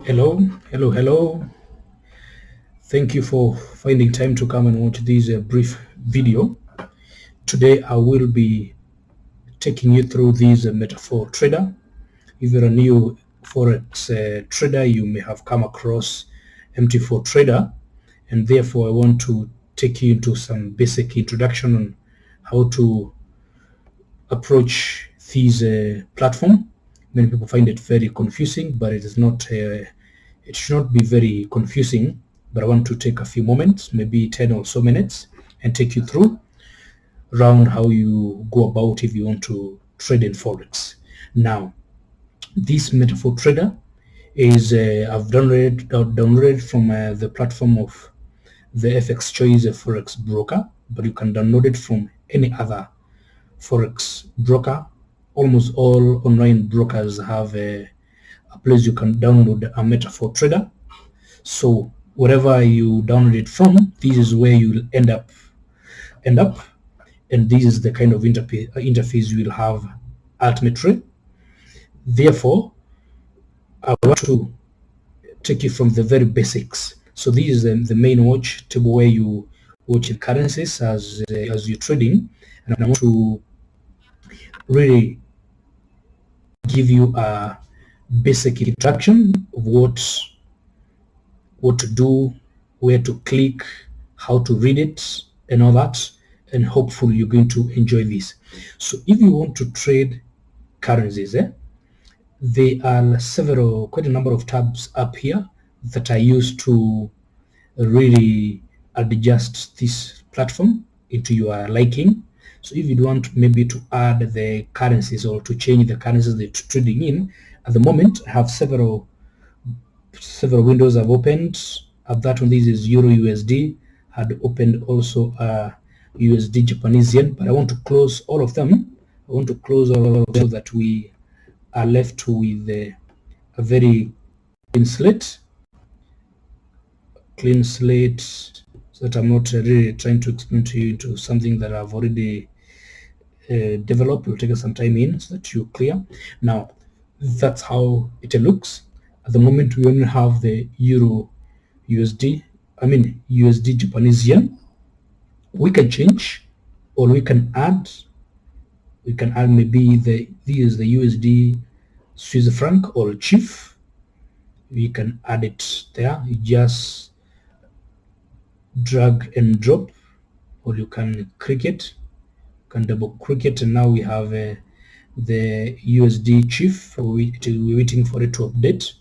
Hello. Thank you for finding time to come and watch this brief video. Today I will be taking you through this MT4 trader. If you're a new forex trader, you may have come across MT4 trader, and therefore I want to take you into some basic introduction on how to approach this platform. Many people find it very confusing, but it is not. It should not be very confusing, but I want to take a few moments, maybe 10 or so minutes, and take you through around how you go about if you want to trade in forex. Now, this MT4 trader is I've downloaded from the platform of the FX Choice forex broker, but you can download it from any other forex broker. Almost all online brokers have a place you can download a MT4 trader. So wherever you download it from, this is where you'll end up, and this is the kind of interface you will have ultimately. Therefore, I want to take you from the very basics. So this is the main watch table where you watch the currencies as you're trading, and I want to really give you a basic introduction of what to do, where to click, how to read it, and all that. And hopefully you're going to enjoy this. So if you want to trade currencies, there are quite a number of tabs up here that I use to really adjust this platform into your liking. So if you want maybe to add the currencies or to change the currencies that you're trading in, at the moment I have several windows I've opened. At that one, this is Euro USD. Had opened also USD Japanese yen, but I want to close all of them. I want to close all of them so that we are left with a very clean slate, so that I'm not really trying to explain to you into something that I've already developed. Will take some time in so that you're clear. Now, that's how it looks. At the moment, we only have the Euro USD Japanese yen. We can change, or we can add maybe this is the USD Swiss franc or chief. We can add it there. You just drag and drop, or you can click it, you can double click it, and now we have the USD chief. We're waiting for it to update.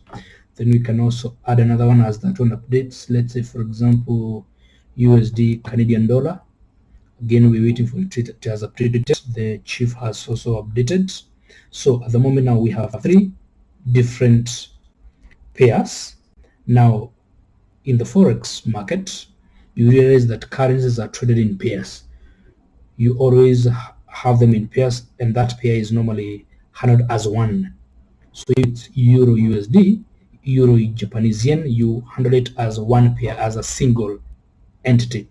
Then we can also add another one as that one updates. Let's say, for example, USD Canadian dollar. Again, we're waiting for it has updated. The chief has also updated. So at the moment now we have 3 different pairs. Now, in the forex market, you realize that currencies are traded in pairs. You always have them in pairs, and that pair is normally handled as one. So it's Euro USD, Euro Japanese yen, you handle it as one pair, as a single entity.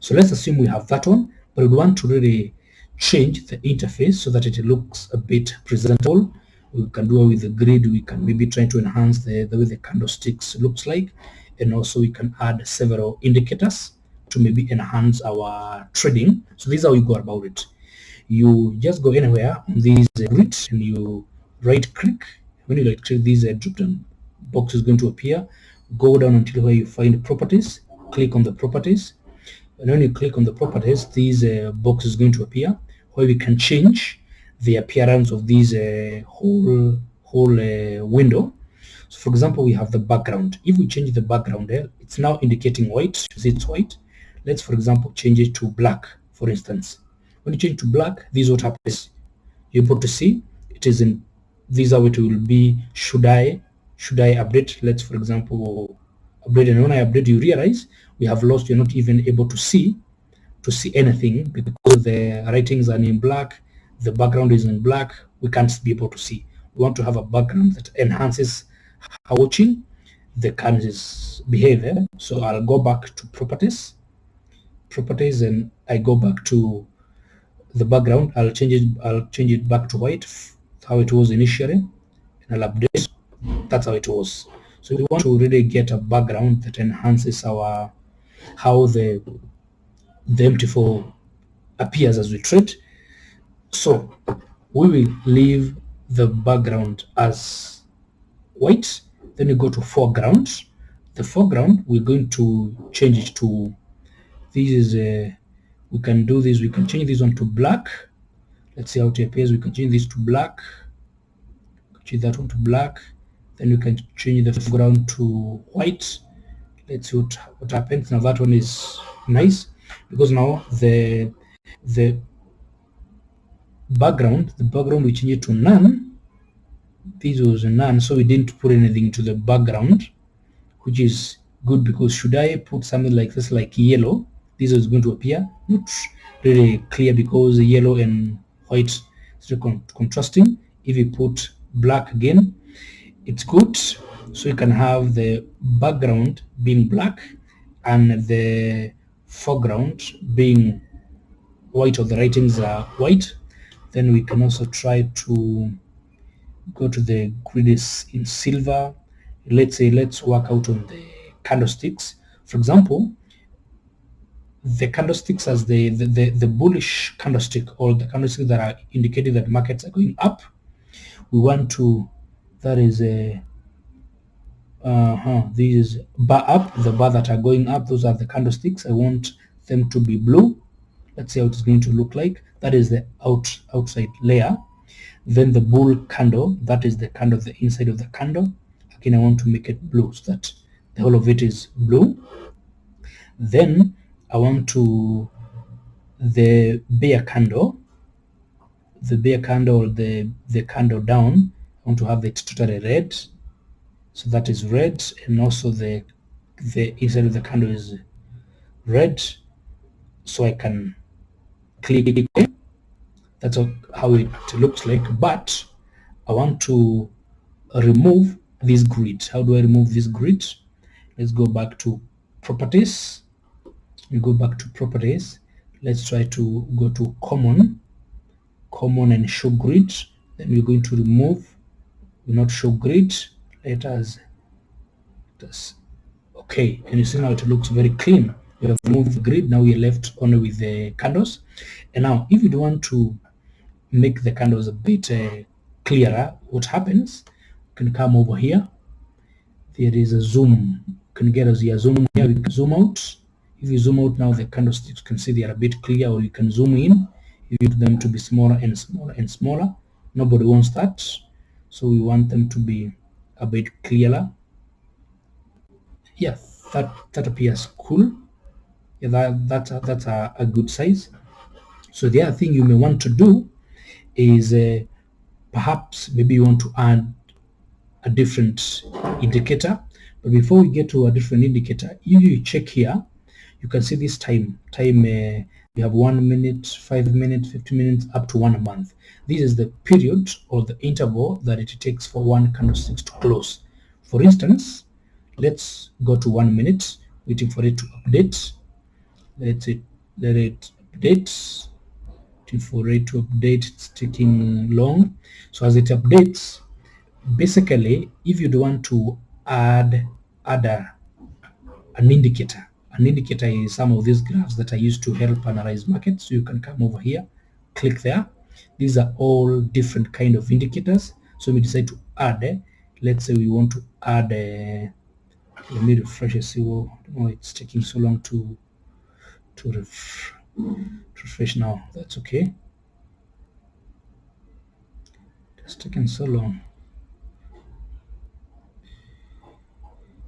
So let's assume we have that one, but we want to really change the interface so that it looks a bit presentable. We can do it with the grid. We can maybe try to enhance the way the candlesticks looks like, and also we can add several indicators to maybe enhance our trading. So this is how you go about it. You just go anywhere on this grid and you right click. When you right click, this drop down box is going to appear. Go down until where you find properties. Click on the properties, and when you click on the properties, this box is going to appear where we can change the appearance of this whole window. So for example, we have the background. If we change the background there, it's now indicating white. You see it's white. Let's, for example, change it to black, for instance. When you change to black, this is what happens. You're able to see it is in this how it will be. Should I update? Let's, for example, update, and when I update, you realize we have lost. You're not even able to see anything because the writings are in black, the background is in black. We can't be able to see. We want to have a background that enhances how watching the currency's behavior. So I'll go back to properties, and I go back to the background. I'll change it back to white, how it was initially, and I'll update. that's how it was. So we want to really get a background that enhances our how the MT4 appears as we trade. So we will leave the background as white, then we go to foreground. The foreground, we're going to change it to, this is we can do this, we can change this one to black. Let's see how it appears. We can change this to black, change that one to black, then we can change the foreground to white. Let's see what happens. Now that one is nice, because now the background we change it to none. This was none, so we didn't put anything to the background, which is good, because should I put something like this, like yellow, this is going to appear not really clear, because yellow and white is contrasting. If you put black again, it's good, so you can have the background being black and the foreground being white, or the writings are white. Then we can also try to go to the grid in silver. Let's say, let's work out on the candlesticks. For example, the candlesticks as the bullish candlestick, or the candlesticks that are indicating that markets are going up, we want to, that is a this is bar up, the bar that are going up, those are the candlesticks. I want them to be blue. Let's see how it's going to look like. That is the outside layer. Then the bull candle, that is the candle, the inside of the candle. Again, I want to make it blue, so that the whole of it is blue. Then I want to, the bear candle, the candle down, I want to have it totally red, so that is red, and also the inside of the candle is red, so I can click it. That's how it looks like. But I want to remove this grid. How do I remove this grid? Let's go back to properties. We go back to properties. Let's try to go to common and show grid. Then we're going to remove, not show grid. Let us okay, and you see now it looks very clean. We have removed the grid. Now we are left only with the candles. And now if you want to make the candles a bit clearer, what happens, you can come over here. There is a zoom. You can get us here, zoom here. We can zoom out. If you zoom out now, the candlesticks, you can see they are a bit clear, or you can zoom in. You want them to be smaller and smaller and smaller. Nobody wants that, so we want them to be a bit clearer. Yeah, that appears cool. Yeah, that's a good size. So the other thing you may want to do is perhaps maybe you want to add a different indicator. But before we get to a different indicator, if you check here, you can see this time we have 1 minute, 5 minutes, 50 minutes, up to 1 month. This is the period, or the interval, that it takes for one candlestick to close. For instance, let's go to 1 minute, waiting for it to update. Let it update. For it to update, it's taking long. So as it updates, basically, if you do want to add an indicator is some of these graphs that I use to help analyze markets. So you can come over here, click there. These are all different kind of indicators. So we decide to add, let's say we want to add let me refresh and see. Oh, it's taking so long to refresh now. That's okay. It's taking so long.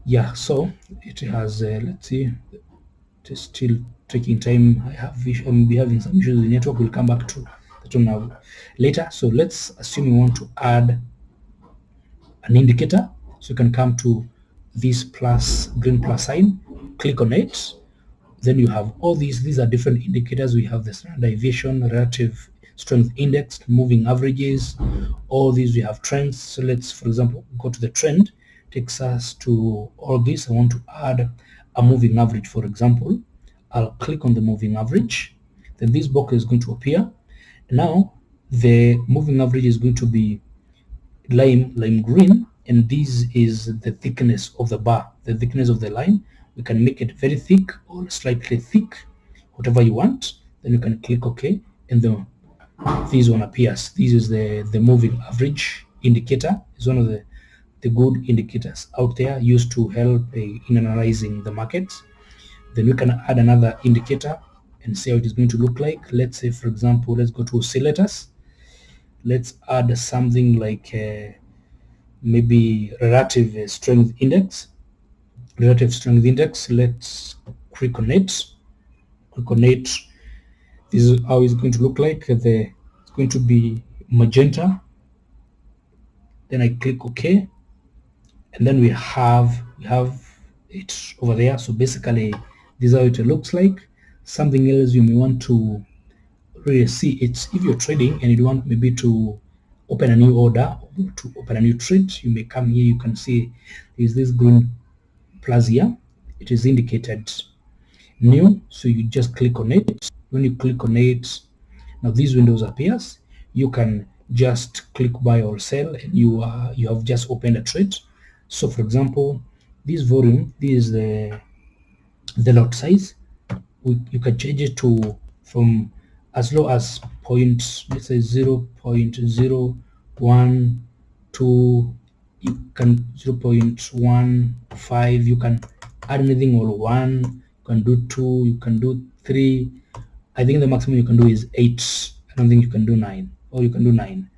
Yeah, so it has let's see, it is still taking time. I'm having some issues with the network. We'll come back to that one now later. So let's assume we want to add an indicator. So you can come to this green plus sign, click on it. Then you have all these are different indicators. We have the standard deviation, relative strength index, moving averages, all these. We have trends. So let's, for example, go to the trend. Takes us to all this. I want to add a moving average, for example. I'll click on the moving average. Then this box is going to appear. Now the moving average is going to be lime green, and this is the thickness of the bar, the thickness of the line. We can make it very thick or slightly thick, whatever you want. Then you can click OK, and this one appears. This is the moving average indicator. It's one of the good indicators out there used to help in analyzing the markets. Then we can add another indicator and see how it is going to look like. Let's say, for example, let's go to oscillators. Let's add something like maybe relative strength index. Let's click on it. This is how it's going to look like. It's going to be magenta. Then I click OK, and then we have it over there. So basically, this is how it looks like. Something else you may want to really see, it's if you're trading and you want maybe to open a new order, to open a new trade, you may come here. You can see is this green plus here. It is indicated new, so you just click on it. When you click on it, now these windows appears. You can just click buy or sell, and you have just opened a trade. So for example, this volume, this is the lot size. You can change it to from as low as let's say 0.012, you can 0.15, you can add anything, or 1, you can do 2, you can do 3. I think the maximum you can do is 8. I don't think you can do 9, or you can do 9.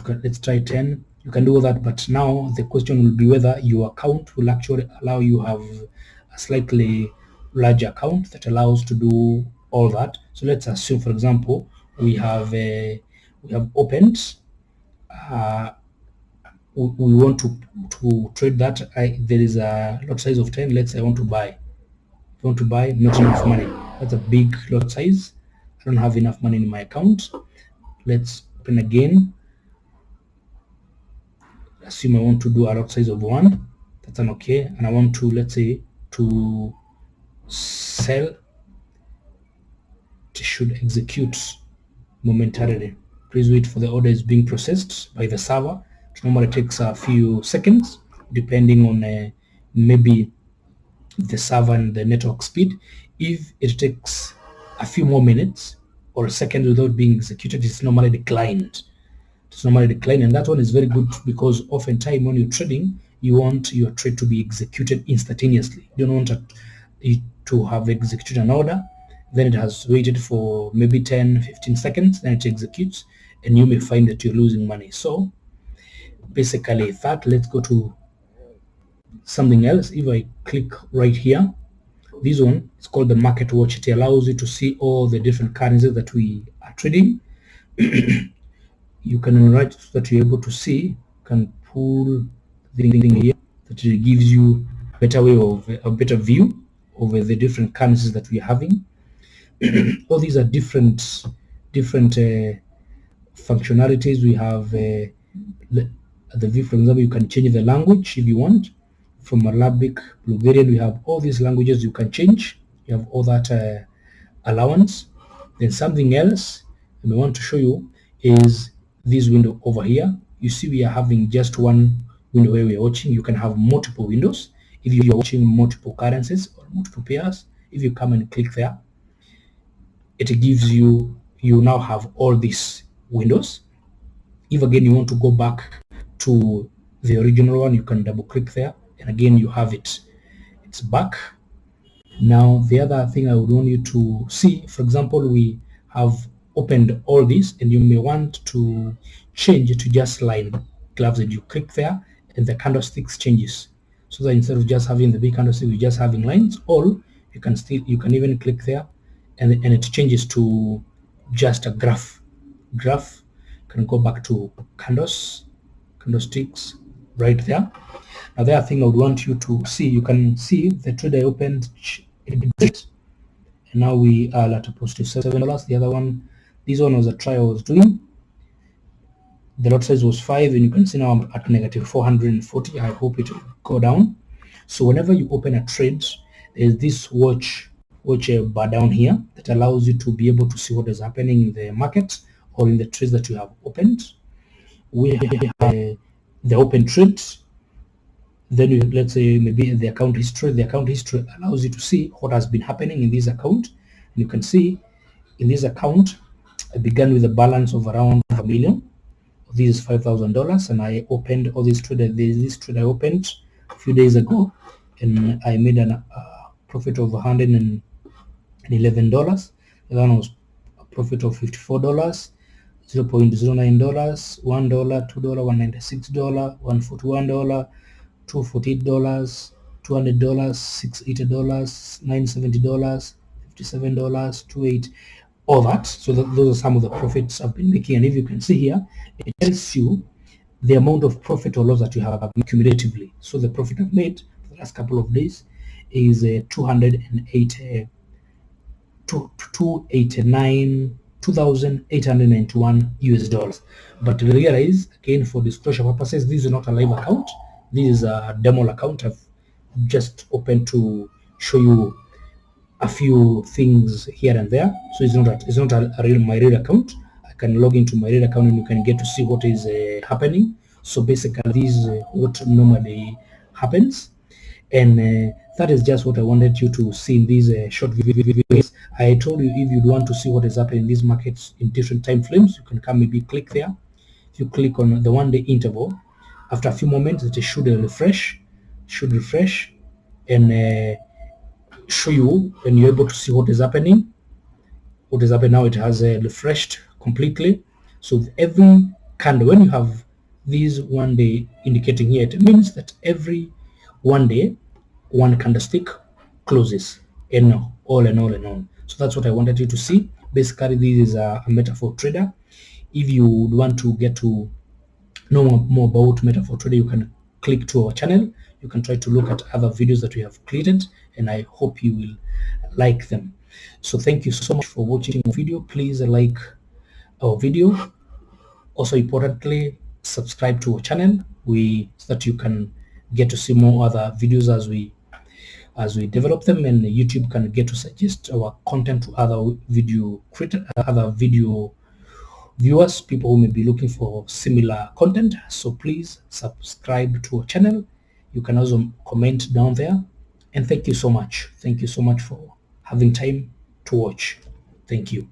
Let's try 10. You can do all that, but now the question will be whether your account will actually allow you have a slightly large account that allows to do all that. So let's assume, for example, we have opened. We want to trade that. There is a lot size of 10. Let's say I want to buy. If you want to buy, not enough money. That's a big lot size. I don't have enough money in my account. Let's open again. Assume I want to do a lot size of 1. That's an okay. And I want to, let's say, to sell. It should execute momentarily. Please wait for the order is being processed by the server. It normally takes a few seconds, depending on maybe the server and the network speed. If it takes a few more minutes or seconds without being executed, it's normally declined. And that one is very good, because oftentimes when you're trading, you want your trade to be executed instantaneously. You don't want it to have executed an order, then it has waited for maybe 10-15 seconds, then it executes, and you may find that you're losing money. So basically that, let's go to something else. If I click right here, this one is called the market watch. It allows you to see all the different currencies that we are trading. You can write so that you're able to see. You can pull the thing here that it gives you a better view over the different currencies that we're having. All these are different functionalities. We have the view, for example, you can change the language if you want. From Arabic, Bulgarian, we have all these languages you can change. You have all that allowance. Then something else I want to show you is this window over here. You see we are having just one window where we are watching. You can have multiple windows if you are watching multiple currencies or multiple pairs. If you come and click there, it gives you now have all these windows. If again you want to go back to the original one, you can double click there, and again you have it's back. Now the other thing I would want you to see, for example, we have opened all this, and you may want to change it to just line gloves, and you click there and the candlesticks changes, so that instead of just having the big candlestick, you're just having lines. Or you can even click there and it changes to just a graph. Can go back to candlesticks right there. Now the other thing I would want you to see, you can see the trade I opened, and now we are at a positive $7. The other one, this one was a try I was doing. The lot size was 5, and you can see now I'm at negative 440. I hope it will go down. So whenever you open a trade, there's this watch bar down here that allows you to be able to see what is happening in the market or in the trades that you have opened. We have the open trades. Then let's say maybe the account history. The account history allows you to see what has been happening in this account. And you can see in this account, I began with a balance of around $1 million. This is $5,000, and I opened all these trade. This trade I opened a few days ago, and I made a profit of $111. The one was a profit of $54, $0.09, $1, $2, $196, $141, $248, $200, $680, $970, $57, $28, all that. So those are some of the profits I've been making. And if you can see here, it tells you the amount of profit or loss that you have cumulatively. So the profit I've made for the last couple of days is 2,891 US dollars. But realize, again, for disclosure purposes, this is not a live account. This is a demo account I've just opened to show you a few things here and there. So it's not my real account. I can log into my real account and you can get to see what is happening. So basically, this is what normally happens. And that is just what I wanted you to see in these short videos. I told you, if you want to see what is happening in these markets in different time frames, you can come maybe click there. If you click on the 1 day interval, after a few moments it should refresh and show you, and you're able to see what is happening. What is happening now, it has refreshed completely. So every candle, when you have these 1 day indicating here, it means that every 1 day one candlestick closes, and all and all and on. So that's what I wanted you to see. Basically, this is a MetaTrader trader. If you would want to get to know more about MetaTrader, you can click to our channel. You can try to look at other videos that we have created, and I hope you will like them. So thank you so much for watching our video. Please like our video. Also importantly, subscribe to our channel so that you can get to see more other videos as we develop them, and YouTube can get to suggest our content to other video viewers, people who may be looking for similar content. So please subscribe to our channel. You can also comment down there, and thank you so much. Thank you so much for having time to watch. Thank you.